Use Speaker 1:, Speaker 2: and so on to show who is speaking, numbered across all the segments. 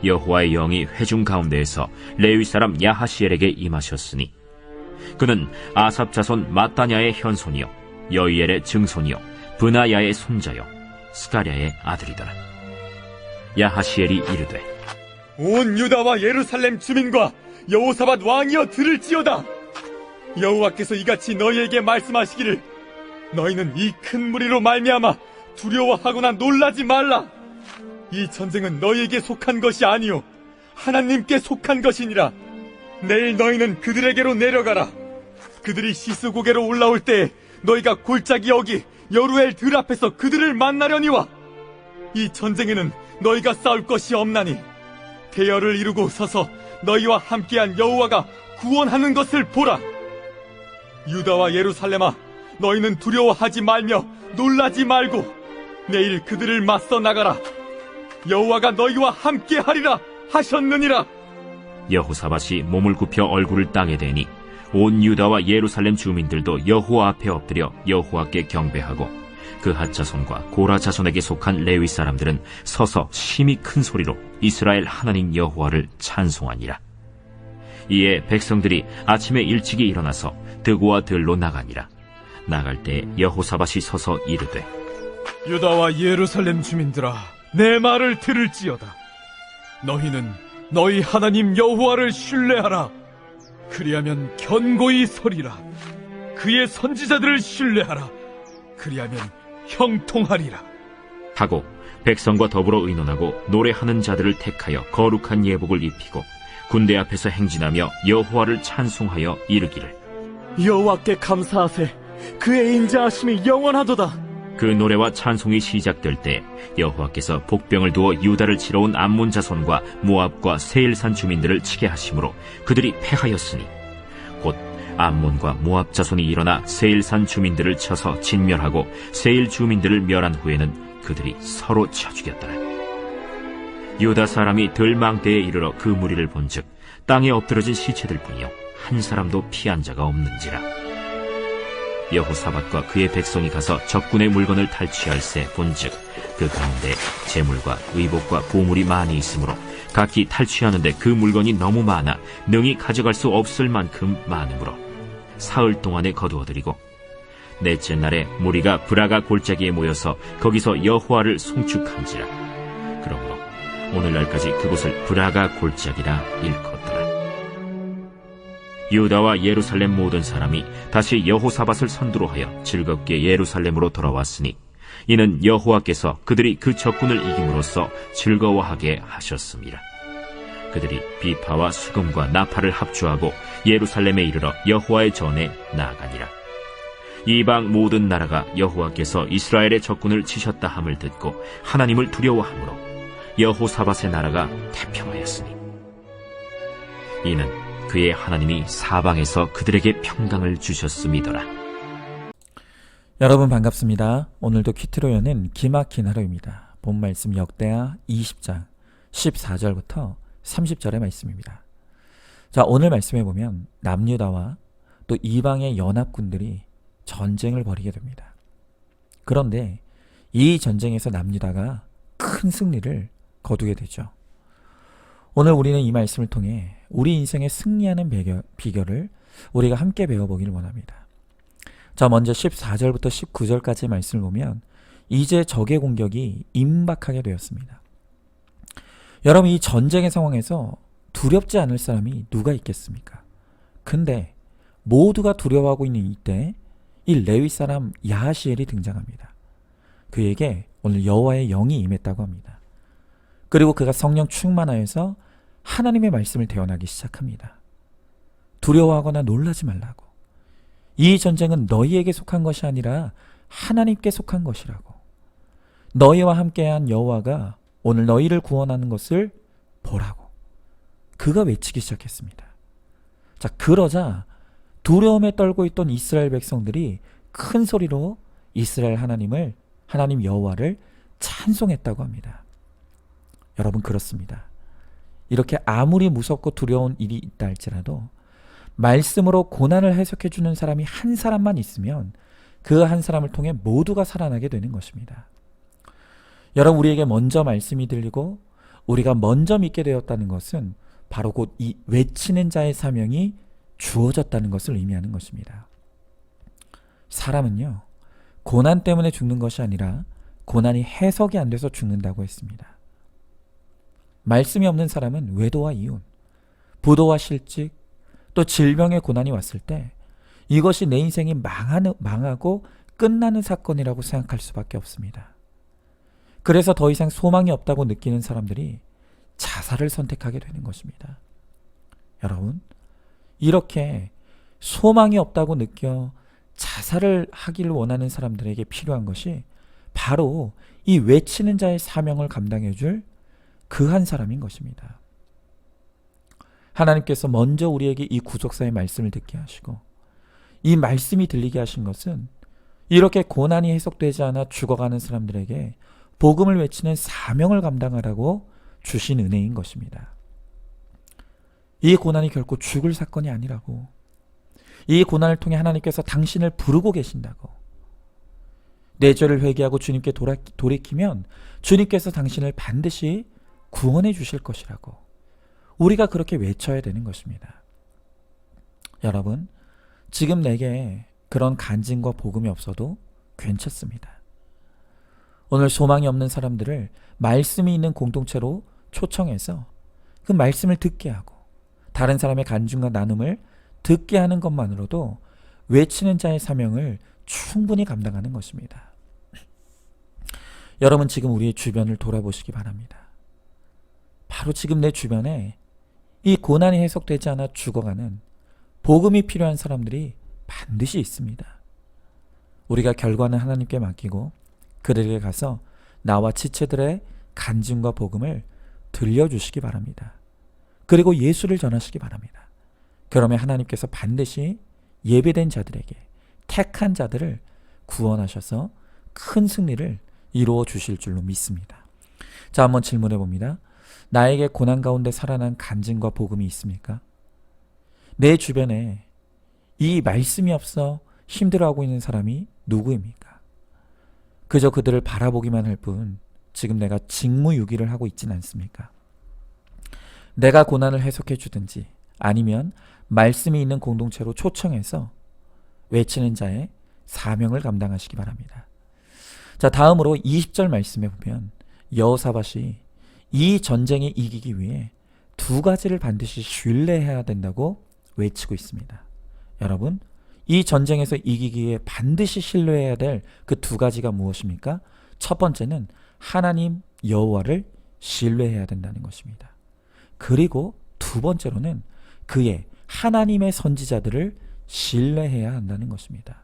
Speaker 1: 여호와의 영이 회중 가운데에서 레위 사람 야하시엘에게 임하셨으니 그는 아삽 자손 마따냐의 현손이요 여이엘의 증손이요 브나야의 손자요 스가랴의 아들이더라. 야하시엘이 이르되
Speaker 2: 온 유다와 예루살렘 주민과 여호사밧 왕이여 들을지어다. 여호와께서 이같이 너희에게 말씀하시기를 너희는 이 큰 무리로 말미암아 두려워하거나 놀라지 말라. 이 전쟁은 너희에게 속한 것이 아니요 하나님께 속한 것이니라. 내일 너희는 그들에게로 내려가라. 그들이 시스고개로 올라올 때 너희가 골짜기 여기 여루엘 들 앞에서 그들을 만나려니와 이 전쟁에는 너희가 싸울 것이 없나니 대열을 이루고 서서 너희와 함께한 여호와가 구원하는 것을 보라. 유다와 예루살렘아, 너희는 두려워하지 말며 놀라지 말고 내일 그들을 맞서 나가라. 여호와가 너희와 함께하리라 하셨느니라.
Speaker 1: 여호사밧이 몸을 굽혀 얼굴을 땅에 대니 온 유다와 예루살렘 주민들도 여호와 앞에 엎드려 여호와께 경배하고 그핫 자손과 고라 자손에게 속한 레위 사람들은 서서 심히 큰 소리로 이스라엘 하나님 여호와를 찬송하니라. 이에 백성들이 아침에 일찍이 일어나서 드고와 들로 나가니라. 나갈 때 여호사밧이 서서 이르되
Speaker 3: 유다와 예루살렘 주민들아, 내 말을 들을지어다. 너희는 너희 하나님 여호와를 신뢰하라. 그리하면 견고히 서리라. 그의 선지자들을 신뢰하라. 그리하면 형통하리라
Speaker 1: 하고 백성과 더불어 의논하고 노래하는 자들을 택하여 거룩한 예복을 입히고 군대 앞에서 행진하며 여호와를 찬송하여 이르기를
Speaker 4: 여호와께 감사하세. 그의 인자하심이 영원하도다.
Speaker 1: 그 노래와 찬송이 시작될 때 여호와께서 복병을 두어 유다를 치러 온 암몬 자손과 모압과 세일산 주민들을 치게 하심으로 그들이 패하였으니 곧 암몬과 모압 자손이 일어나 세일산 주민들을 쳐서 진멸하고 세일 주민들을 멸한 후에는 그들이 서로 쳐 죽였더라. 유다 사람이 들망대에 이르러 그 무리를 본즉 땅에 엎드러진 시체들 뿐이요 한 사람도 피한 자가 없는지라. 여호사밧과 그의 백성이 가서 적군의 물건을 탈취할새 본즉 그 가운데 재물과 의복과 보물이 많이 있으므로 각기 탈취하는데 그 물건이 너무 많아 능히 가져갈 수 없을 만큼 많으므로 사흘 동안에 거두어들이고 넷째 날에 무리가 브라가 골짜기에 모여서 거기서 여호와를 송축한지라. 그러므로 오늘날까지 그곳을 브라가 골짜기라 일컫더라. 유다와 예루살렘 모든 사람이 다시 여호사밧을 선두로 하여 즐겁게 예루살렘으로 돌아왔으니 이는 여호와께서 그들이 그 적군을 이김으로써 즐거워하게 하셨습니다. 그들이 비파와 수금과 나팔을 합주하고 예루살렘에 이르러 여호와의 전에 나아가니라. 이방 모든 나라가 여호와께서 이스라엘의 적군을 치셨다 함을 듣고 하나님을 두려워하므로 여호사밧의 나라가 태평하였으니 이는 그의 하나님이 사방에서 그들에게 평강을 주셨음이더라.
Speaker 5: 여러분 반갑습니다. 오늘도 퀴트로 여는 기막힌 하루입니다. 본 말씀 역대하 20장 14절부터 30절의 말씀입니다. 자, 오늘 말씀에 보면 남유다와 또 이방의 연합군들이 전쟁을 벌이게 됩니다. 그런데 이 전쟁에서 남유다가 큰 승리를 거두게 되죠. 오늘 우리는 이 말씀을 통해 우리 인생의 승리하는 비결을 우리가 함께 배워보기를 원합니다. 자, 먼저 14절부터 19절까지의 말씀을 보면 이제 적의 공격이 임박하게 되었습니다. 여러분, 이 전쟁의 상황에서 두렵지 않을 사람이 누가 있겠습니까? 근데 모두가 두려워하고 있는 이때 이 레위 사람 야하시엘이 등장합니다. 그에게 오늘 여호와의 영이 임했다고 합니다. 그리고 그가 성령 충만하여서 하나님의 말씀을 대언하기 시작합니다. 두려워하거나 놀라지 말라고. 이 전쟁은 너희에게 속한 것이 아니라 하나님께 속한 것이라고. 너희와 함께한 여호와가 오늘 너희를 구원하는 것을 보라고. 그가 외치기 시작했습니다. 자, 그러자 두려움에 떨고 있던 이스라엘 백성들이 큰 소리로 이스라엘 하나님 여호와를 찬송했다고 합니다. 여러분, 그렇습니다. 이렇게 아무리 무섭고 두려운 일이 있다 할지라도 말씀으로 고난을 해석해주는 사람이 한 사람만 있으면 그 한 사람을 통해 모두가 살아나게 되는 것입니다. 여러분, 우리에게 먼저 말씀이 들리고 우리가 먼저 믿게 되었다는 것은 바로 곧 이 외치는 자의 사명이 주어졌다는 것을 의미하는 것입니다. 사람은요, 고난 때문에 죽는 것이 아니라 고난이 해석이 안 돼서 죽는다고 했습니다. 말씀이 없는 사람은 외도와 이혼, 부도와 실직, 또 질병의 고난이 왔을 때 이것이 내 인생이 망하고 끝나는 사건이라고 생각할 수밖에 없습니다. 그래서 더 이상 소망이 없다고 느끼는 사람들이 자살을 선택하게 되는 것입니다. 여러분, 이렇게 소망이 없다고 느껴 자살을 하기를 원하는 사람들에게 필요한 것이 바로 이 외치는 자의 사명을 감당해 줄 그 한 사람인 것입니다. 하나님께서 먼저 우리에게 이 구속사의 말씀을 듣게 하시고 이 말씀이 들리게 하신 것은 이렇게 고난이 해석되지 않아 죽어가는 사람들에게 복음을 외치는 사명을 감당하라고 주신 은혜인 것입니다. 이 고난이 결코 죽을 사건이 아니라고, 이 고난을 통해 하나님께서 당신을 부르고 계신다고, 내 죄를 회개하고 주님께 돌이키면 주님께서 당신을 반드시 구원해 주실 것이라고 우리가 그렇게 외쳐야 되는 것입니다. 여러분, 지금 내게 그런 간증과 복음이 없어도 괜찮습니다. 오늘 소망이 없는 사람들을 말씀이 있는 공동체로 초청해서 그 말씀을 듣게 하고 다른 사람의 간증과 나눔을 듣게 하는 것만으로도 외치는 자의 사명을 충분히 감당하는 것입니다. 여러분, 지금 우리의 주변을 돌아보시기 바랍니다. 바로 지금 내 주변에 이 고난이 해석되지 않아 죽어가는 복음이 필요한 사람들이 반드시 있습니다. 우리가 결과는 하나님께 맡기고 그들에게 가서 나와 지체들의 간증과 복음을 들려주시기 바랍니다. 그리고 예수를 전하시기 바랍니다. 그러면 하나님께서 반드시 예배된 자들에게, 택한 자들을 구원하셔서 큰 승리를 이루어 주실 줄로 믿습니다. 자, 한번 질문해 봅니다. 나에게 고난 가운데 살아난 간증과 복음이 있습니까? 내 주변에 이 말씀이 없어 힘들어하고 있는 사람이 누구입니까? 그저 그들을 바라보기만 할 뿐 지금 내가 직무유기를 하고 있진 않습니까? 내가 고난을 해석해 주든지 아니면 말씀이 있는 공동체로 초청해서 외치는 자의 사명을 감당하시기 바랍니다. 자, 다음으로 20절 말씀에 보면 여호사밧이 이 전쟁에 이기기 위해 두 가지를 반드시 신뢰해야 된다고 외치고 있습니다. 여러분, 이 전쟁에서 이기기 위해 반드시 신뢰해야 될 그 두 가지가 무엇입니까? 첫 번째는 하나님 여호와를 신뢰해야 된다는 것입니다. 그리고 두 번째로는 그의 하나님의 선지자들을 신뢰해야 한다는 것입니다.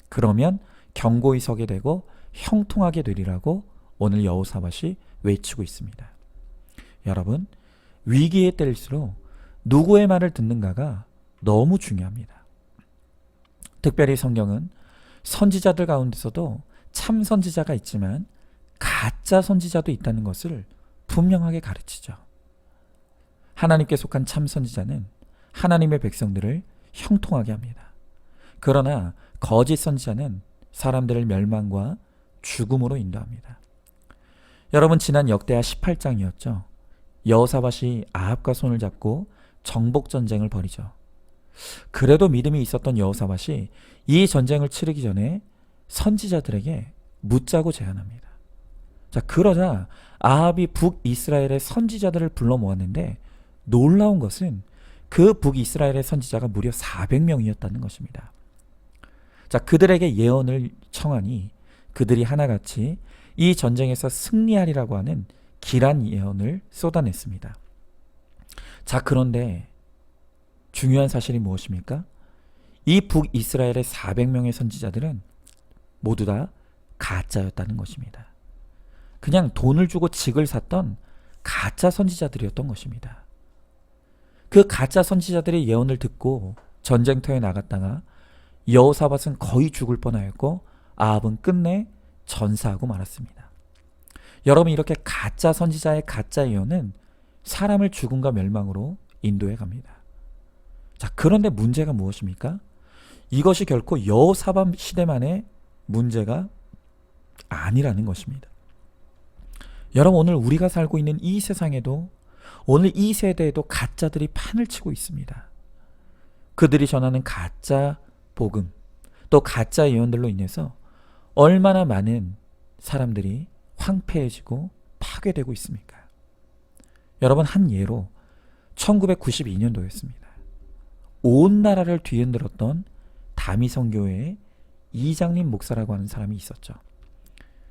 Speaker 5: 그러면 견고히 서게 되고 형통하게 되리라고 오늘 여호사밧이 외치고 있습니다. 여러분, 위기의 때일수록 누구의 말을 듣는가가 너무 중요합니다. 특별히 성경은 선지자들 가운데서도 참 선지자가 있지만 가짜 선지자도 있다는 것을 분명하게 가르치죠. 하나님께 속한 참 선지자는 하나님의 백성들을 형통하게 합니다. 그러나 거짓 선지자는 사람들을 멸망과 죽음으로 인도합니다. 여러분, 지난 역대하 18장이었죠. 여호사밧이 아합과 손을 잡고 정복전쟁을 벌이죠. 그래도 믿음이 있었던 여호사밧이 이 전쟁을 치르기 전에 선지자들에게 묻자고 제안합니다. 자, 그러자 아합이 북이스라엘의 선지자들을 불러 모았는데 놀라운 것은 그 북이스라엘의 선지자가 무려 400명이었다는 것입니다. 자, 그들에게 예언을 청하니 그들이 하나같이 이 전쟁에서 승리하리라고 하는 길한 예언을 쏟아냈습니다. 자, 그런데 중요한 사실이 무엇입니까? 이 북이스라엘의 400명의 선지자들은 모두 다 가짜였다는 것입니다. 그냥 돈을 주고 직을 샀던 가짜 선지자들이었던 것입니다. 그 가짜 선지자들의 예언을 듣고 전쟁터에 나갔다가 여호사밧은 거의 죽을 뻔하였고 아합은 끝내 전사하고 말았습니다. 여러분, 이렇게 가짜 선지자의 가짜 예언은 사람을 죽음과 멸망으로 인도해 갑니다. 자, 그런데 문제가 무엇입니까? 이것이 결코 여호사밧 시대만의 문제가 아니라는 것입니다. 여러분, 오늘 우리가 살고 있는 이 세상에도, 오늘 이 세대에도 가짜들이 판을 치고 있습니다. 그들이 전하는 가짜 복음, 또 가짜 예언들로 인해서 얼마나 많은 사람들이 황폐해지고 파괴되고 있습니까? 여러분, 한 예로 1992년도였습니다. 온 나라를 뒤흔들었던 다미성교회의 이장님 목사라고 하는 사람이 있었죠.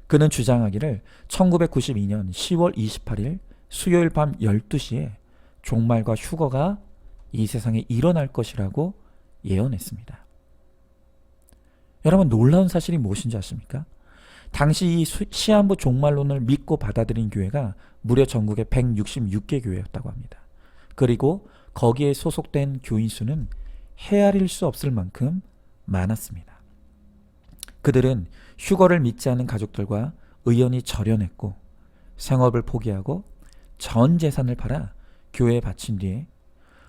Speaker 5: 그는 주장하기를 1992년 10월 28일 수요일 밤 12시에 종말과 휴거가 이 세상에 일어날 것이라고 예언했습니다. 여러분, 놀라운 사실이 무엇인지 아십니까? 당시 이 시한부 종말론을 믿고 받아들인 교회가 무려 전국에 166개 교회였다고 합니다. 그리고 거기에 소속된 교인 수는 헤아릴 수 없을 만큼 많았습니다. 그들은 휴거를 믿지 않은 가족들과 의연히 절연했고 생업을 포기하고 전 재산을 팔아 교회에 바친 뒤에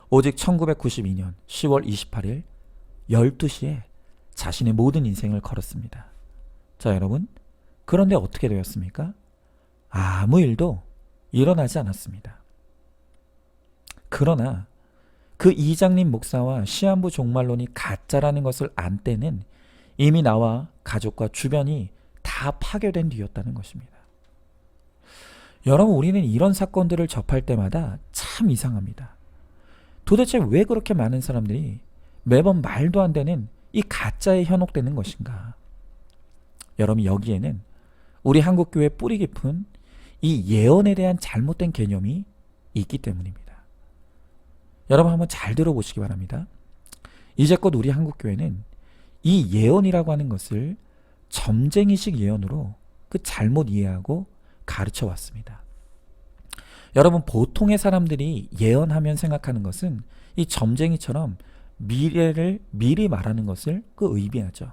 Speaker 5: 오직 1992년 10월 28일 12시에 자신의 모든 인생을 걸었습니다. 자, 여러분, 그런데 어떻게 되었습니까? 아무 일도 일어나지 않았습니다. 그러나 그 이장님 목사와 시한부 종말론이 가짜라는 것을 안 때는 이미 나와 가족과 주변이 다 파괴된 뒤였다는 것입니다. 여러분, 우리는 이런 사건들을 접할 때마다 참 이상합니다. 도대체 왜 그렇게 많은 사람들이 매번 말도 안 되는 이 가짜에 현혹되는 것인가? 여러분, 여기에는 우리 한국교회 뿌리 깊은 이 예언에 대한 잘못된 개념이 있기 때문입니다. 여러분, 한번 잘 들어보시기 바랍니다. 이제껏 우리 한국교회는 이 예언이라고 하는 것을 점쟁이식 예언으로 잘못 이해하고 가르쳐 왔습니다. 여러분, 보통의 사람들이 예언하면 생각하는 것은 이 점쟁이처럼 미래를 미리 말하는 것을 의미하죠.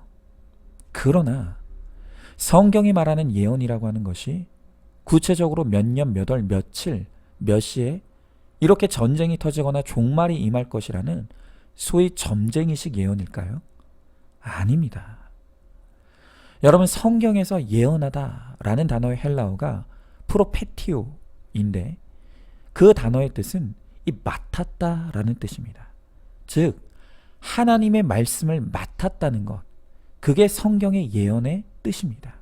Speaker 5: 그러나 성경이 말하는 예언이라고 하는 것이 구체적으로 몇 년, 몇 월, 며칠, 몇 시에 이렇게 전쟁이 터지거나 종말이 임할 것이라는 소위 점쟁이식 예언일까요? 아닙니다. 여러분, 성경에서 예언하다라는 단어의 헬라어가 프로페티오인데 그 단어의 뜻은 이 맡았다라는 뜻입니다. 즉, 하나님의 말씀을 맡았다는 것, 그게 성경의 예언의 뜻입니다.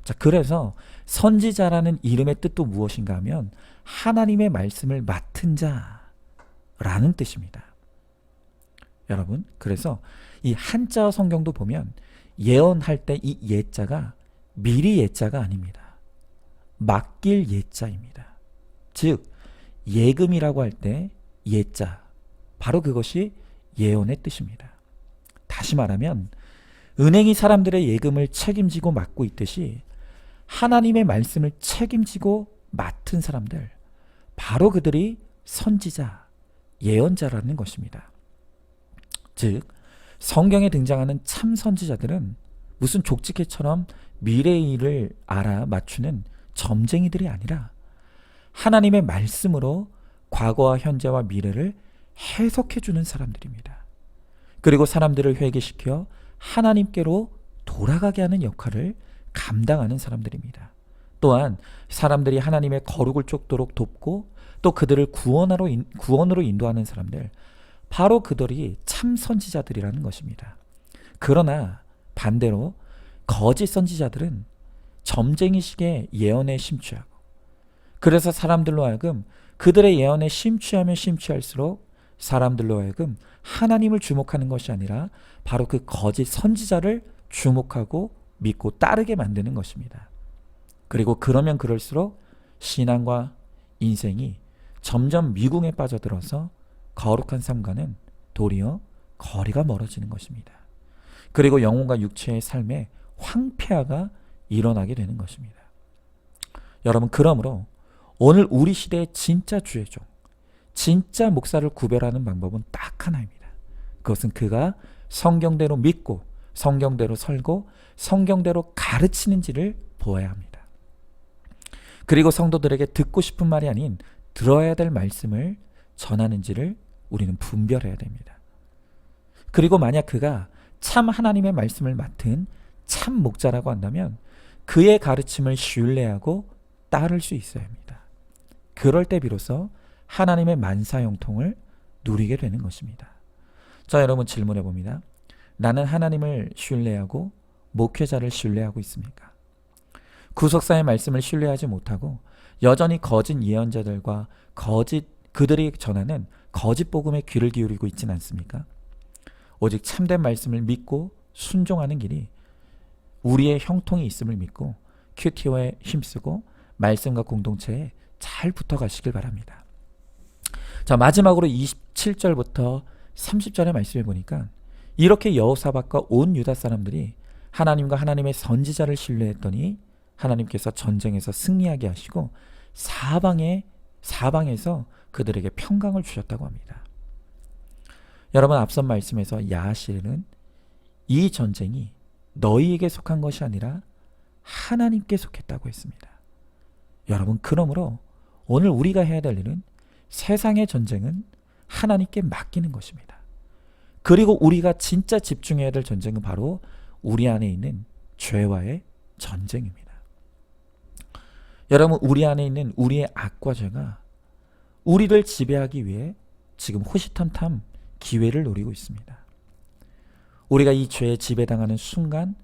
Speaker 5: 자, 그래서 선지자라는 이름의 뜻도 무엇인가 하면 하나님의 말씀을 맡은 자라는 뜻입니다. 여러분, 그래서 이 한자 성경도 보면 예언할 때 이 예자가 미리 예자가 아닙니다. 맡길 예자입니다. 즉, 예금이라고 할 때 예자, 바로 그것이 예언의 뜻입니다. 다시 말하면 은행이 사람들의 예금을 책임지고 맡고 있듯이 하나님의 말씀을 책임지고 맡은 사람들, 바로 그들이 선지자, 예언자라는 것입니다. 즉, 성경에 등장하는 참 선지자들은 무슨 족지개처럼 미래의 일을 알아 맞추는 점쟁이들이 아니라 하나님의 말씀으로 과거와 현재와 미래를 해석해주는 사람들입니다. 그리고 사람들을 회개시켜 하나님께로 돌아가게 하는 역할을 감당하는 사람들입니다. 또한 사람들이 하나님의 거룩을 쫓도록 돕고 또 그들을 구원으로 인도하는 사람들, 바로 그들이 참 선지자들이라는 것입니다. 그러나 반대로 거짓 선지자들은 점쟁이식의 예언에 심취하고, 그래서 사람들로 하여금 그들의 예언에 심취하면 심취할수록 사람들로 하여금 하나님을 주목하는 것이 아니라 바로 그 거짓 선지자를 주목하고 믿고 따르게 만드는 것입니다. 그리고 그러면 그럴수록 신앙과 인생이 점점 미궁에 빠져들어서 거룩한 삶과는 도리어 거리가 멀어지는 것입니다. 그리고 영혼과 육체의 삶에 황폐화가 일어나게 되는 것입니다. 여러분, 그러므로 오늘 우리 시대의 진짜 주의종, 진짜 목사를 구별하는 방법은 딱 하나입니다. 그것은 그가 성경대로 믿고 성경대로 살고 성경대로 가르치는지를 보아야 합니다. 그리고 성도들에게 듣고 싶은 말이 아닌 들어야 될 말씀을 전하는지를 우리는 분별해야 됩니다. 그리고 만약 그가 참 하나님의 말씀을 맡은 참 목자라고 한다면 그의 가르침을 신뢰하고 따를 수 있어야 합니다. 그럴 때 비로소 하나님의 만사 형통을 누리게 되는 것입니다. 자, 여러분 질문해 봅니다. 나는 하나님을 신뢰하고 목회자를 신뢰하고 있습니까? 구속사의 말씀을 신뢰하지 못하고 여전히 거짓 예언자들과 그들이 전하는 거짓 복음에 귀를 기울이고 있지는 않습니까? 오직 참된 말씀을 믿고 순종하는 길이 우리의 형통이 있음을 믿고 큐티오에 힘쓰고 말씀과 공동체에 잘 붙어 가시길 바랍니다. 자, 마지막으로 27절부터 30절의 말씀을 보니까 이렇게 여호사밧과 온 유다 사람들이 하나님과 하나님의 선지자를 신뢰했더니 하나님께서 전쟁에서 승리하게 하시고 사방에서 그들에게 평강을 주셨다고 합니다. 여러분, 앞선 말씀에서 야하실은 이 전쟁이 너희에게 속한 것이 아니라 하나님께 속했다고 했습니다. 여러분, 그러므로 오늘 우리가 해야 될 일은 세상의 전쟁은 하나님께 맡기는 것입니다. 그리고 우리가 진짜 집중해야 될 전쟁은 바로 우리 안에 있는 죄와의 전쟁입니다. 여러분, 우리 안에 있는 우리의 악과 죄가 우리를 지배하기 위해 지금 호시탐탐 기회를 노리고 있습니다. 우리가 이 죄에 지배당하는 순간,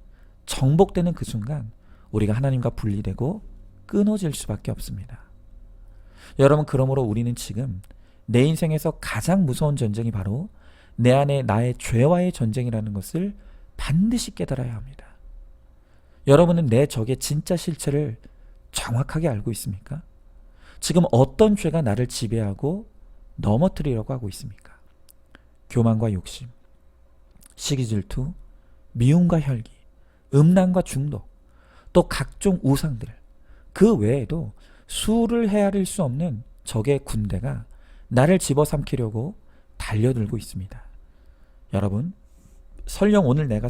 Speaker 5: 정복되는 그 순간 우리가 하나님과 분리되고 끊어질 수밖에 없습니다. 여러분, 그러므로 우리는 지금 내 인생에서 가장 무서운 전쟁이 바로 내 안에 나의 죄와의 전쟁이라는 것을 반드시 깨달아야 합니다. 여러분은 내 적의 진짜 실체를 정확하게 알고 있습니까? 지금 어떤 죄가 나를 지배하고 넘어뜨리려고 하고 있습니까? 교만과 욕심, 시기질투, 미움과 혈기, 음란과 중독, 또 각종 우상들, 그 외에도 수를 헤아릴 수 없는 적의 군대가 나를 집어삼키려고 달려들고 있습니다. 여러분, 설령 오늘 내가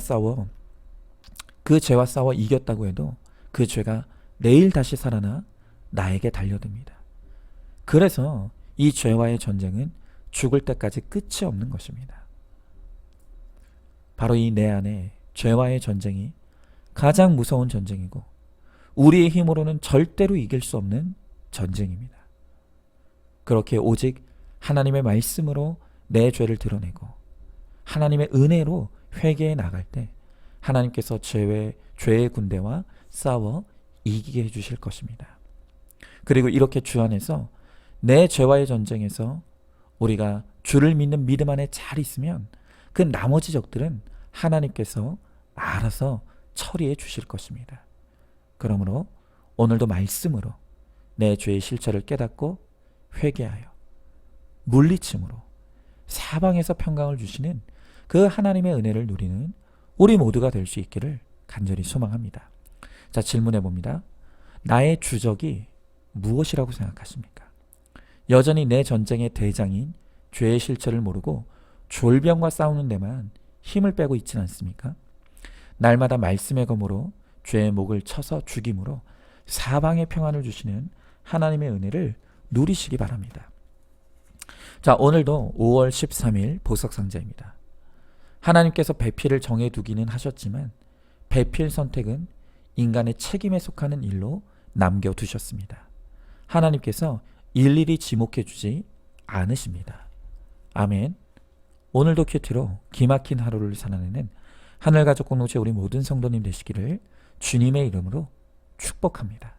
Speaker 5: 그 죄와 싸워 이겼다고 해도 그 죄가 내일 다시 살아나 나에게 달려듭니다. 그래서 이 죄와의 전쟁은 죽을 때까지 끝이 없는 것입니다. 바로 이 내 안에 죄와의 전쟁이 가장 무서운 전쟁이고 우리의 힘으로는 절대로 이길 수 없는 전쟁입니다. 그렇게 오직 하나님의 말씀으로 내 죄를 드러내고 하나님의 은혜로 회개해 나갈 때 하나님께서 죄의 군대와 싸워 이기게 해주실 것입니다. 그리고 이렇게 주 안에서 내 죄와의 전쟁에서 우리가 주를 믿는 믿음 안에 잘 있으면 그 나머지 적들은 하나님께서 알아서 처리해 주실 것입니다. 그러므로 오늘도 말씀으로 내 죄의 실체를 깨닫고 회개하여 물리침으로 사방에서 평강을 주시는 그 하나님의 은혜를 누리는 우리 모두가 될 수 있기를 간절히 소망합니다. 자, 질문해 봅니다. 나의 주적이 무엇이라고 생각하십니까? 여전히 내 전쟁의 대장인 죄의 실체를 모르고 졸병과 싸우는 데만 힘을 빼고 있지는 않습니까? 날마다 말씀의 검으로 죄의 목을 쳐서 죽임으로 사방에 평안을 주시는 하나님의 은혜를 누리시기 바랍니다. 자, 오늘도 5월 13일 보석상자입니다. 하나님께서 배필을 정해두기는 하셨지만 배필 선택은 인간의 책임에 속하는 일로 남겨두셨습니다. 하나님께서 일일이 지목해 주지 않으십니다. 아멘. 오늘도 큐티로 기막힌 하루를 살아내는 하늘가족 공동체 우리 모든 성도님 되시기를 주님의 이름으로 축복합니다.